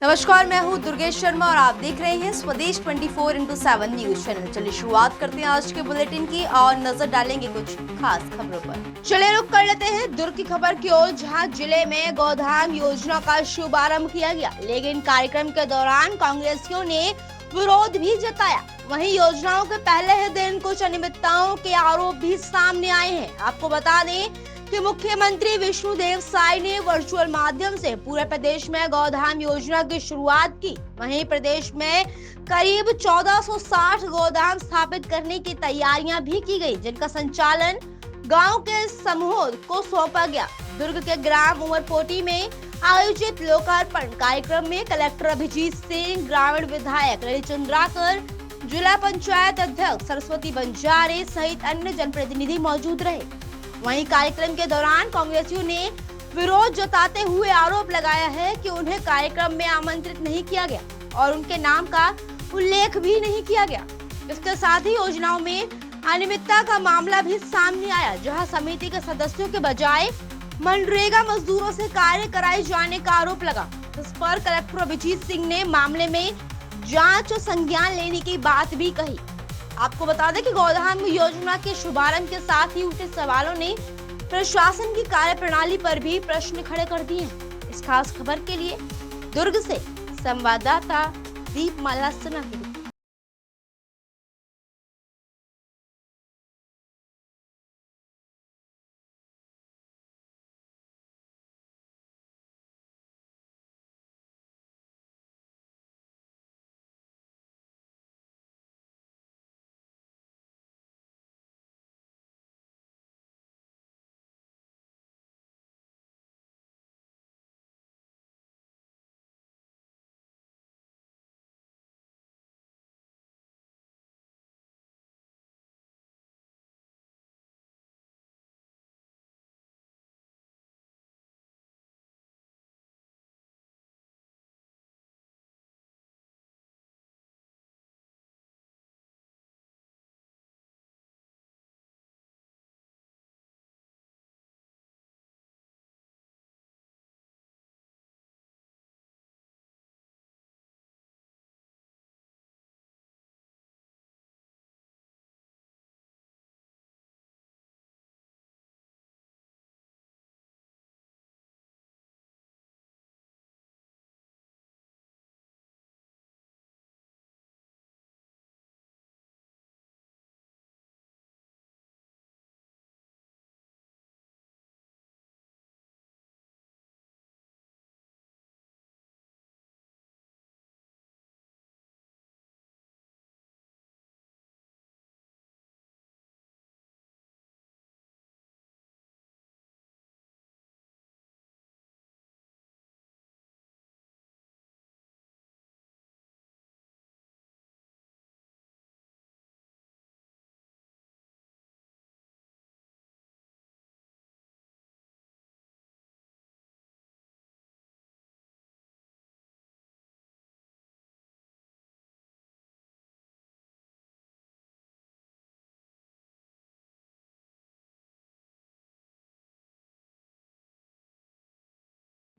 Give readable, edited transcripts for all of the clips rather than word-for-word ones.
नमस्कार, मैं हूं दुर्गेश शर्मा और आप देख रहे हैं स्वदेश 24x7 न्यूज चैनल। चलिए शुरुआत करते हैं आज के बुलेटिन की और नजर डालेंगे कुछ खास खबरों पर। चलिए रुक कर लेते हैं दुर्ग की खबर की ओर, जहां जिले में गोधाम योजना का शुभारंभ किया गया, लेकिन कार्यक्रम के दौरान कांग्रेसियों ने विरोध भी जताया। वहीं योजनाओं के पहले ही दिन कुछ अनियमितताओं के आरोप भी सामने आए हैं। आपको बता दें कि मुख्यमंत्री विष्णुदेव साय ने वर्चुअल माध्यम से पूरे प्रदेश में गोधाम योजना की शुरुआत की। वहीं प्रदेश में करीब 1460 गोदाम स्थापित करने की तैयारियां भी की गई, जिनका संचालन गांव के समूहों को सौंपा गया। दुर्ग के ग्राम उमरपोटी में आयोजित लोकार्पण कार्यक्रम में कलेक्टर अभिजीत सिंह, ग्रामीण विधायक ललित चंद्राकर, जिला पंचायत अध्यक्ष सरस्वती बंजारे सहित अन्य जनप्रतिनिधि मौजूद रहे। वहीं कार्यक्रम के दौरान कांग्रेसियों ने विरोध जताते हुए आरोप लगाया है कि उन्हें कार्यक्रम में आमंत्रित नहीं किया गया और उनके नाम का उल्लेख भी नहीं किया गया। इसके साथ ही योजनाओं में अनियमितता का मामला भी सामने आया, जहां समिति के सदस्यों के बजाय मनरेगा मजदूरों से कार्य कराए जाने का आरोप लगा। इस पर कलेक्टर अभिजीत सिंह ने मामले में जांच और संज्ञान लेने की बात भी कही। आपको बता दें कि गोधाम योजना के शुभारंभ के साथ ही उठे सवालों ने प्रशासन की कार्यप्रणाली पर भी प्रश्न खड़े कर दिए हैं। इस खास खबर के लिए दुर्ग से संवाददाता दीपमाला सिन्हा की रिपोर्ट।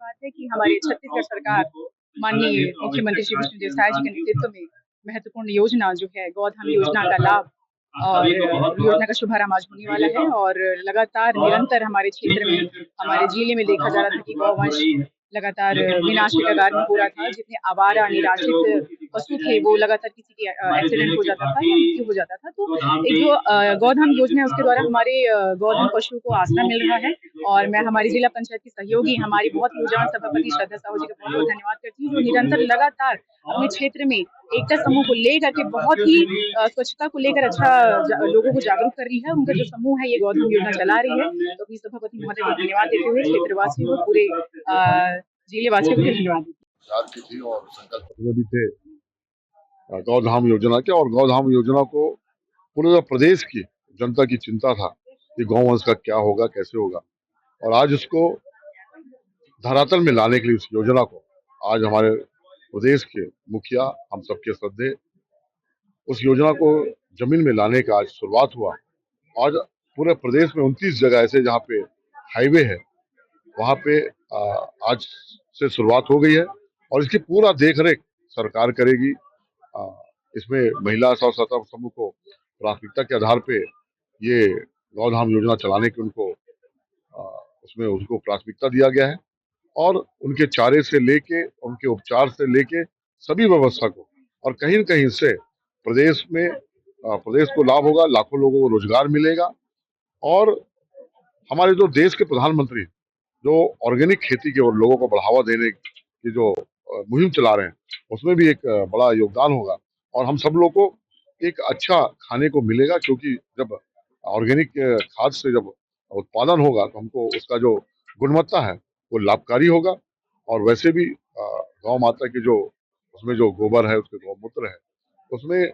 बात है कि हमारी छत्तीसगढ़ सरकार माननीय मुख्यमंत्री श्री विष्णुदेव साय जी के नेतृत्व में महत्वपूर्ण योजना जो है गोधाम योजना का लाभ और योजना का शुभारंभ आज होने वाला है। और लगातार निरंतर हमारे क्षेत्र में, हमारे जिले में देखा जा रहा था कि गौवंश लगातार विनाश के कगार में हो रहा था। जितने आवारा निराश्रित पशु थे वो लगातार किसी की एक्सीडेंट हो जाता था या मृत्यु हो जाता था। तो एक जो गोधाम योजना है उसके द्वारा हमारे गोधाम पशु को आसरा मिल रहा है। और मैं हमारी जिला पंचायत की सहयोगी हमारी बहुत ऊर्जावान सभापति श्रद्धा साहू जी का बहुत बहुत धन्यवाद करती हूँ, जो निरंतर लगातार अपने क्षेत्र में एकता समूह को लेकर के बहुत ही स्वच्छता को लेकर अच्छा लोगों को जागरूक कर रही है। उनका जो समूह है ये गोधाम योजना चला रही है। तो अपनी सभापति महोदय को धन्यवाद देते हुए क्षेत्रवासियों को, पूरे जिले वासियों को धन्यवाद देती हूँ। और संकल्प भी थे गौधाम योजना के, और गौधाम योजना को पूरे प्रदेश की जनता की चिंता था कि गौवंश का क्या होगा, कैसे होगा। और आज उसको धरातल में लाने के लिए उस योजना को आज हमारे प्रदेश के मुखिया, हम सबके श्रद्धेय, उस योजना को जमीन में लाने का आज शुरुआत हुआ। आज पूरे प्रदेश में 29 जगह ऐसे जहाँ पे हाईवे है, वहाँ पे आज से शुरुआत हो गई है। और इसकी पूरा देख रेख सरकार करेगी। आ, इसमें महिला स्व सहायता समूह को प्राथमिकता के आधार पे ये गौधाम योजना चलाने की उनको आ, उसमें उनको प्राथमिकता दिया गया है और उनके चारे से लेके उनके उपचार से लेके सभी व्यवस्था को, और कहीं न कहीं इससे प्रदेश में प्रदेश को लाभ होगा, लाखों लोगों को रोजगार मिलेगा। और हमारे जो देश के प्रधानमंत्री जो ऑर्गेनिक खेती के और लोगों को बढ़ावा देने की जो मुहिम चला रहे हैं, उसमें भी एक बड़ा योगदान होगा और हम सब लोग को एक अच्छा खाने को मिलेगा, क्योंकि जब ऑर्गेनिक खाद से जब उत्पादन होगा तो हमको उसका जो गुणवत्ता है वो लाभकारी होगा। और वैसे भी गौ माता की जो उसमें जो गोबर है, उसके गौमूत्र है, उसमें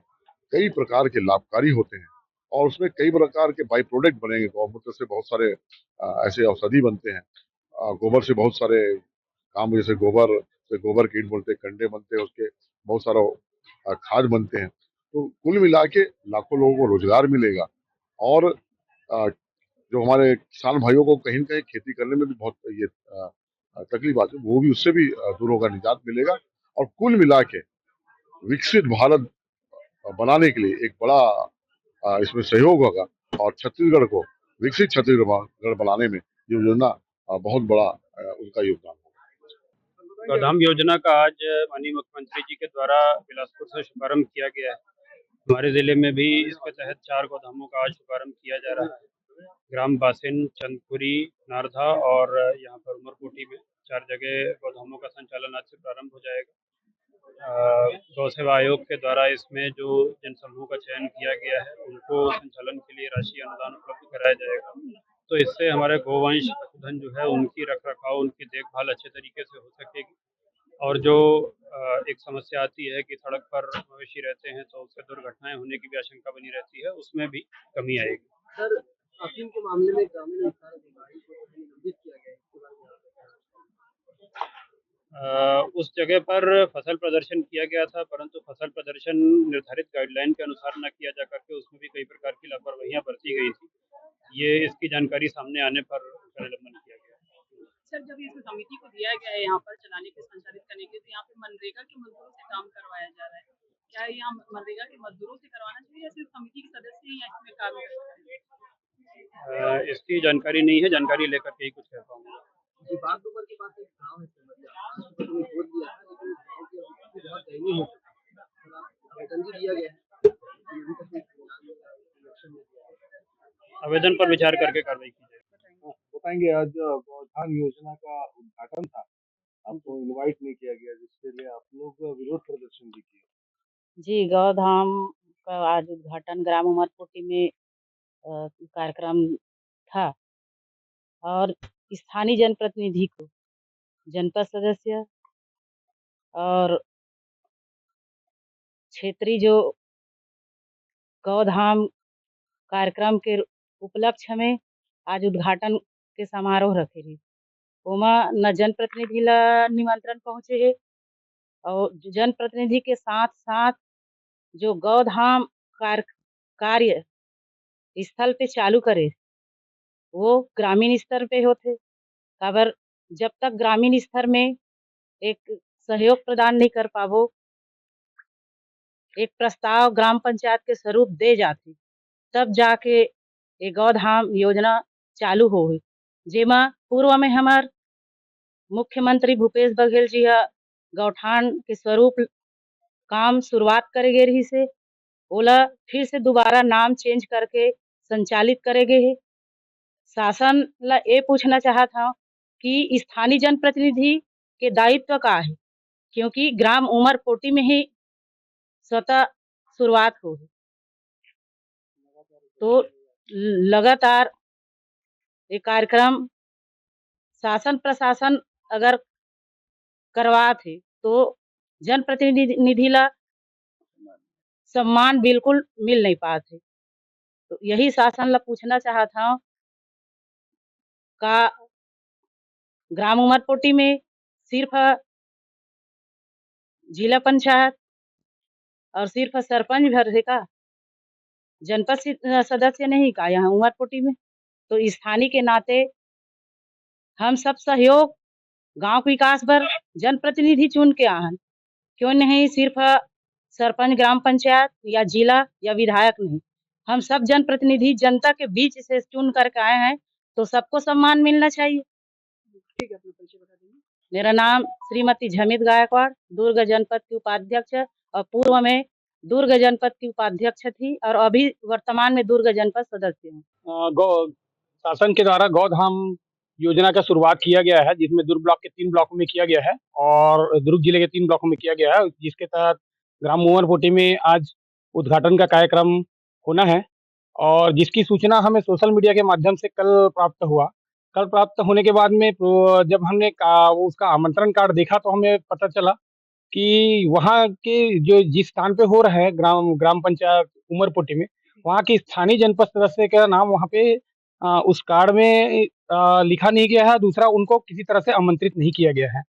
कई प्रकार के लाभकारी होते हैं और उसमें कई प्रकार के बाई प्रोडक्ट बनेंगे। गौमूत्र से बहुत सारे ऐसे औषधि बनते हैं। गोबर से बहुत सारे काम, जैसे गोबर से गोबर कीट बोलते हैं, कंडे बनते हैं, उसके बहुत सारा खाद बनते हैं। तो कुल मिला के लाखों लोगों को रोजगार मिलेगा और अ, जो हमारे किसान भाइयों को कहीं न कहीं खेती करने में भी बहुत ये तकलीफ आती है, वो भी उससे भी दूर होगा, निजात मिलेगा। और कुल मिला के विकसित भारत बनाने के लिए एक बड़ा इसमें सहयोग होगा और छत्तीसगढ़ को विकसित छत्तीसगढ़ बनाने में ये योजना बहुत बड़ा उनका योगदान होगा। गौधाम योजना का आज माननीय मुख्यमंत्री जी के द्वारा बिलासपुर से शुभारंभ किया गया है। हमारे जिले में भी इसके तहत 4 गोदामों का आज शुभारंभ किया जा रहा है। ग्राम बासिन, चंदपुरी, नारधा और यहाँ पर उमरकोटी में 4 जगह गोदामों का संचालन आज से प्रारंभ हो जाएगा। गौ सेवा आयोग के द्वारा इसमें जो जिन समूह का चयन किया गया है उनको संचालन के लिए राशि अनुदान उपलब्ध कराया जाएगा। तो इससे हमारे गोवंश पशुधन जो है उनकी रख रखाव, उनकी देखभाल अच्छे तरीके से हो सकेगी। और जो एक समस्या आती है कि सड़क पर मवेशी रहते हैं तो उससे दुर्घटनाएं होने की भी आशंका बनी रहती है, उसमें भी कमी आएगी। सर, अफीम के मामले में ग्रामीण विस्तार अधिकारी को निलंबित किया गया है, इसके बारे में आप उस जगह पर फसल प्रदर्शन किया गया था, परंतु फसल प्रदर्शन निर्धारित गाइडलाइन के अनुसार न किया जा करके उसमें भी कई प्रकार की लापरवाहियां बरती गई थी। ये इसकी जानकारी सामने आने पर उसका निलंबन किया गया। सर, जब इस समिति को दिया गया है यहाँ पर चलाने के, संचालित करने के, तो यहाँ पे मनरेगा के मजदूरों से काम करवाया जा रहा है। क्या यहाँ मनरेगा के मजदूरों से करवाना चाहिए या सिर्फ समिति के सदस्य ही इसमें काम कर सकते हैं? इसकी जानकारी नहीं है, जानकारी लेकर के ही कुछ कह पाऊंगा। जी, बात नंबर की बात है, गाँव है समस्या, राष्ट्रपति ने बोल दिया था, लेकिन गाँव की अवस्था बहुत दयनीय हो चुकी है। थोड़ा आवेदन भी दिया गया है, अभी तक कोई संज्ञान नहीं लिया, इलेक्शन में दिया है। आवेदन पर विचार करके कार्रवाई की जाएगी। बताएंगे, आज गौधान योजना का उद्घाटन था, आपको इनवाइट नहीं किया गया, जिसके लिए आप लोग विरोध प्रदर्शन भी किए। जी, गौधाम का आज उद्घाटन ग्राम उमरकोटी में कार्यक्रम था और स्थानीय जनप्रतिनिधि को, जनपद सदस्य और क्षेत्रीय जो गौधाम कार्यक्रम के उपलक्ष्य में आज उद्घाटन के समारोह रखे रही। ओमा न जनप्रतिनिधि ला निमंत्रण पहुँचे है और जनप्रतिनिधि के साथ साथ जो गौधाम कार्य स्थल पे चालू करे वो ग्रामीण स्तर पे होते। काबर जब तक ग्रामीण स्तर में एक सहयोग प्रदान नहीं कर पाबो, एक प्रस्ताव ग्राम पंचायत के स्वरूप दे जाते, तब जाके ये गौधाम योजना चालू होही। जेमा पूर्व में हमार मुख्यमंत्री भूपेश बघेल जी गौठान के स्वरूप काम शुरुआत करे गे रही से, ओला फिर से दोबारा नाम चेंज करके संचालित करे गे हे। शासन ला ये पूछना चाहत हूँ कि स्थानीय जनप्रतिनिधि के दायित्व का है, क्योंकि ग्राम उमरकोटी में ही स्वतः शुरुआत हो, तो लगातार ये कार्यक्रम शासन प्रशासन अगर करवात है तो जनप्रतिनिधि ला सम्मान बिल्कुल मिल नहीं पाते। तो यही शासन ला पूछना चाहता हूँ का ग्राम उमरकोटी में सिर्फ जिला पंचायत और सिर्फ सरपंच भर है का, जनपद सदस्य नहीं का यहाँ उमरकोटी में? तो स्थानीय के नाते हम सब सहयोग गांव के विकास पर जनप्रतिनिधि चुन के आहन। क्यों नहीं सिर्फ सरपंच ग्राम पंचायत या जिला या विधायक नहीं, हम सब जनप्रतिनिधि जनता के बीच से चुन करके आए हैं, तो सबको सम्मान मिलना चाहिए। ठीक है, अपना परिचय बता देंगे। मेरा नाम श्रीमती झमित गायकवाड़, दुर्ग जनपद की उपाध्यक्ष और पूर्व में दुर्ग जनपद की उपाध्यक्ष थी और अभी वर्तमान में दुर्ग जनपद सदस्य हूँ। गौ शासन के द्वारा गौधाम योजना का शुरुआत किया गया है, जिसमें दुर्ग ब्लॉक के 3 ब्लॉकों में किया गया है और दुर्ग जिले के 3 ब्लॉकों में किया गया है, जिसके तहत ग्राम उमरपोटी में आज उद्घाटन का कार्यक्रम होना है और जिसकी सूचना हमें सोशल मीडिया के माध्यम से कल प्राप्त हुआ। कल प्राप्त होने के बाद में जब हमने उसका आमंत्रण कार्ड देखा तो हमें पता चला कि वहाँ के जो जिस स्थान पे हो रहा है ग्राम ग्राम पंचायत उमरपोटी में, वहाँ के स्थानीय जनपद सदस्य का नाम वहाँ पे उस कार्ड में लिखा नहीं गया है। दूसरा, उनको किसी तरह से आमंत्रित नहीं किया गया है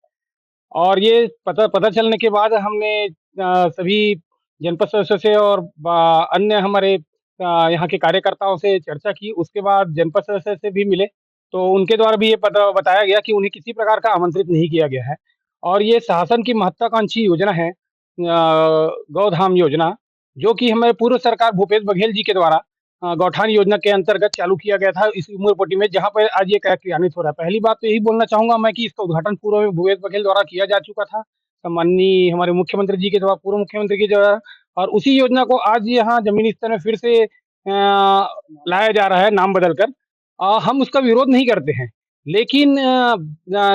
और ये पता पता चलने के बाद हमने सभी जनपद सदस्यों से और अन्य हमारे यहाँ के कार्यकर्ताओं से चर्चा की। उसके बाद जनपद सदस्य से भी मिले तो उनके द्वारा भी ये पता बताया गया कि उन्हें किसी प्रकार का आमंत्रित नहीं किया गया है और ये शासन की महत्वाकांक्षी योजना है, गौधाम योजना, जो कि हमारे पूर्व सरकार भूपेश बघेल जी के द्वारा गौठान योजना के अंतर्गत चालू किया गया था इस उमरपोटी में, जहाँ पर आज ये क्रियान्वित हो रहा है। पहली बात तो यही बोलना चाहूंगा मैं कि इसका उद्घाटन पूर्व में भूपेश बघेल द्वारा किया जा चुका था, माननीय हमारे मुख्यमंत्री जी के द्वारा, पूर्व मुख्यमंत्री के द्वारा, और उसी योजना को आज यहाँ जमीनी स्तर में फिर से लाया जा रहा है नाम बदलकर। हम उसका विरोध नहीं करते हैं, लेकिन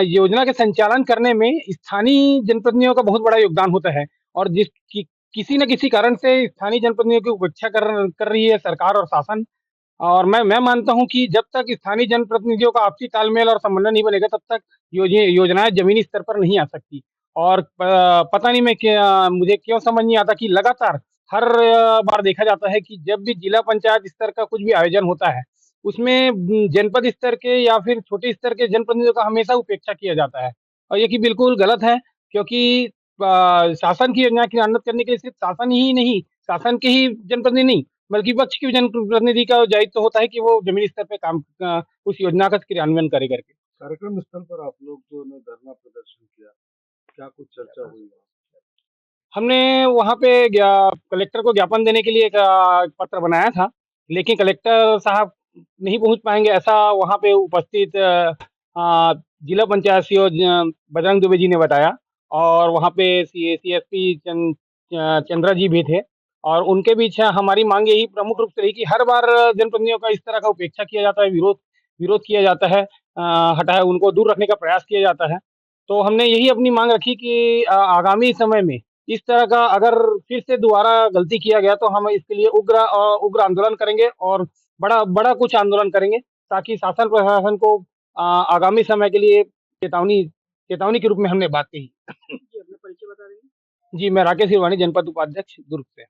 योजना के संचालन करने में स्थानीय जनप्रतिनिधियों का बहुत बड़ा योगदान होता है और किसी न किसी कारण से स्थानीय जनप्रतिनिधियों की उपेक्षा कर रही है सरकार और शासन। और मैं मानता हूं कि जब तक स्थानीय जनप्रतिनिधियों का आपसी तालमेल और समन्वय नहीं बनेगा तब तक योजनाएं जमीनी स्तर पर नहीं आ सकती। और पता नहीं मुझे क्यों समझ नहीं आता कि लगातार हर बार देखा जाता है कि जब भी जिला पंचायत स्तर का कुछ भी आयोजन होता है उसमें जनपद स्तर के या फिर छोटे स्तर के जनप्रतिनिधियों का हमेशा उपेक्षा किया जाता है और ये कि बिल्कुल गलत है, क्योंकि शासन की योजना क्रियान्वित करने के लिए सिर्फ शासन ही नहीं, शासन के ही जनप्रतिनिधि नहीं बल्कि विपक्ष के जनप्रतिनिधि का दायित्व तो होता है कि वो जमीनी स्तर पे काम उस योजना का क्रियान्वयन करे करके। कार्यक्रम स्थल पर आप लोग जो ने धरना प्रदर्शन किया, क्या कुछ चर्चा हुई? हमने वहाँ पे कलेक्टर को ज्ञापन देने के लिए एक पत्र बनाया था, लेकिन कलेक्टर साहब नहीं पहुँच पाएंगे ऐसा वहाँ पे उपस्थित जिला पंचायत सीओ बजरंग दुबे जी ने बताया और वहाँ पे CSP चंद्रा जी भी थे और उनके बीच हमारी मांग यही प्रमुख रूप से रही कि हर बार जनप्रतिनिधियों का इस तरह का उपेक्षा किया जाता है, विरोध किया जाता है, हटाया उनको दूर रखने का प्रयास किया जाता है। तो हमने यही अपनी मांग रखी कि आगामी समय में इस तरह का अगर फिर से दोबारा गलती किया गया तो हम इसके लिए उग्र आंदोलन करेंगे और बड़ा कुछ आंदोलन करेंगे ताकि शासन प्रशासन को आगामी समय के लिए चेतावनी के रूप में हमने बात कही। जी, अपना परिचय बता देंगे। जी, मैं राकेश हिरवानी, जनपद उपाध्यक्ष दुर्ग से।